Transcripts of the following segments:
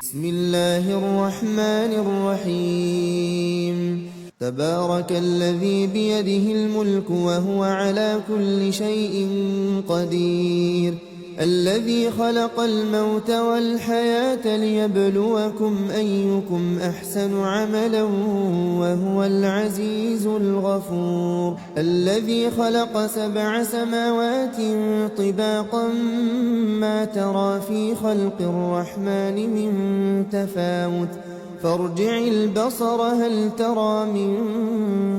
بسم الله الرحمن الرحيم تبارك الذي بيده الملك وهو على كل شيء قدير الذي خلق الموت والحياة ليبلوكم أيكم أحسن عملا وهو العزيز الغفور الذي خلق 7 سماوات طباقا ما ترى في خلق الرحمن من تفاوت فارجع البصر هل ترى من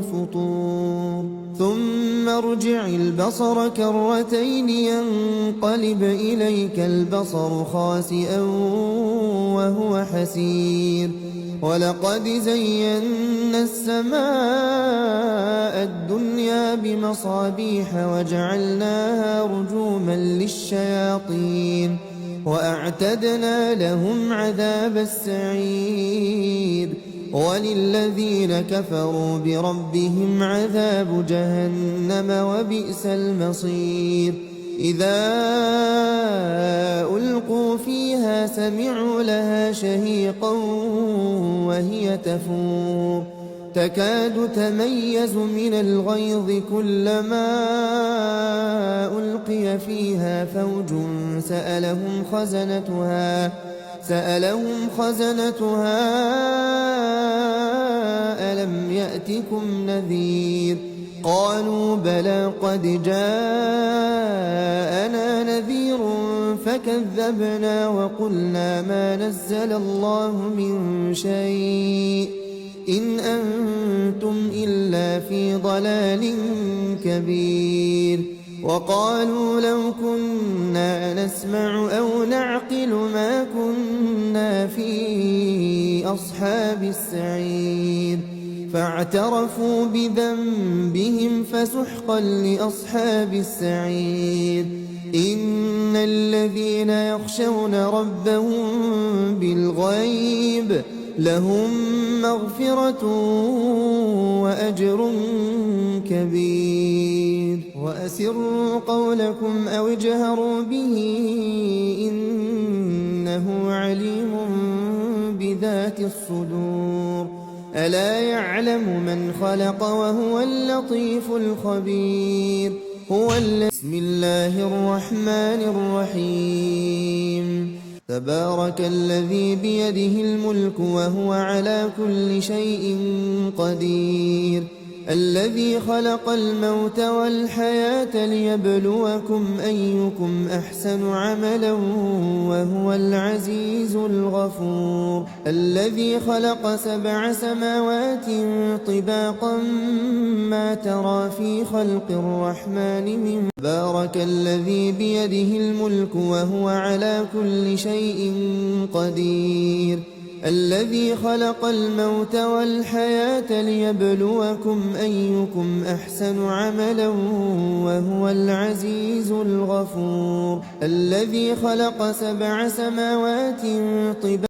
فطور ثم ارجع البصر كرتين ينقلب إليك البصر خاسئا وهو حسير ولقد زينا السماء الدنيا بمصابيح وجعلناها رجوما للشياطين وأعتدنا لهم عذاب السعير وللذين كفروا بربهم عذاب جهنم وبئس المصير إذا ألقوا فيها سمعوا لها شهيقا وهي تفور تكاد تميز من الغيظ كلما ألقي فيها فوج سألهم خزنتها ألم يأتكم نذير قالوا بلى قد جاءنا نذير فكذبنا وقلنا ما نزل الله من شيء إن أنتم إلا في ضلال كبير وقالوا لو كنا نسمع أو نعقل ما كنا في أصحاب السعير فاعترفوا بذنبهم فسحقا لأصحاب السعير إن الذين يخشون ربهم بالغيب لهم مغفرة وأجر كبير وأسروا قولكم أو اجهروا به إنه عليم بذات الصدور ألا يعلم من خلق وهو اللطيف الخبير بسم الله الرحمن الرحيم تبارك الذي بيده الملك وهو على كل شيء قدير الذي خلق الموت والحياة ليبلوكم أيكم أحسن عملا وهو العزيز الغفور الذي خلق 7 سماوات طباقا ما ترى في خلق الرحمن من تبارك الذي بيده الملك وهو على كل شيء قدير الذي خلق الموت والحياة ليبلوكم أيكم أحسن عملا وهو العزيز الغفور الذي خلق 7 سماوات طباقا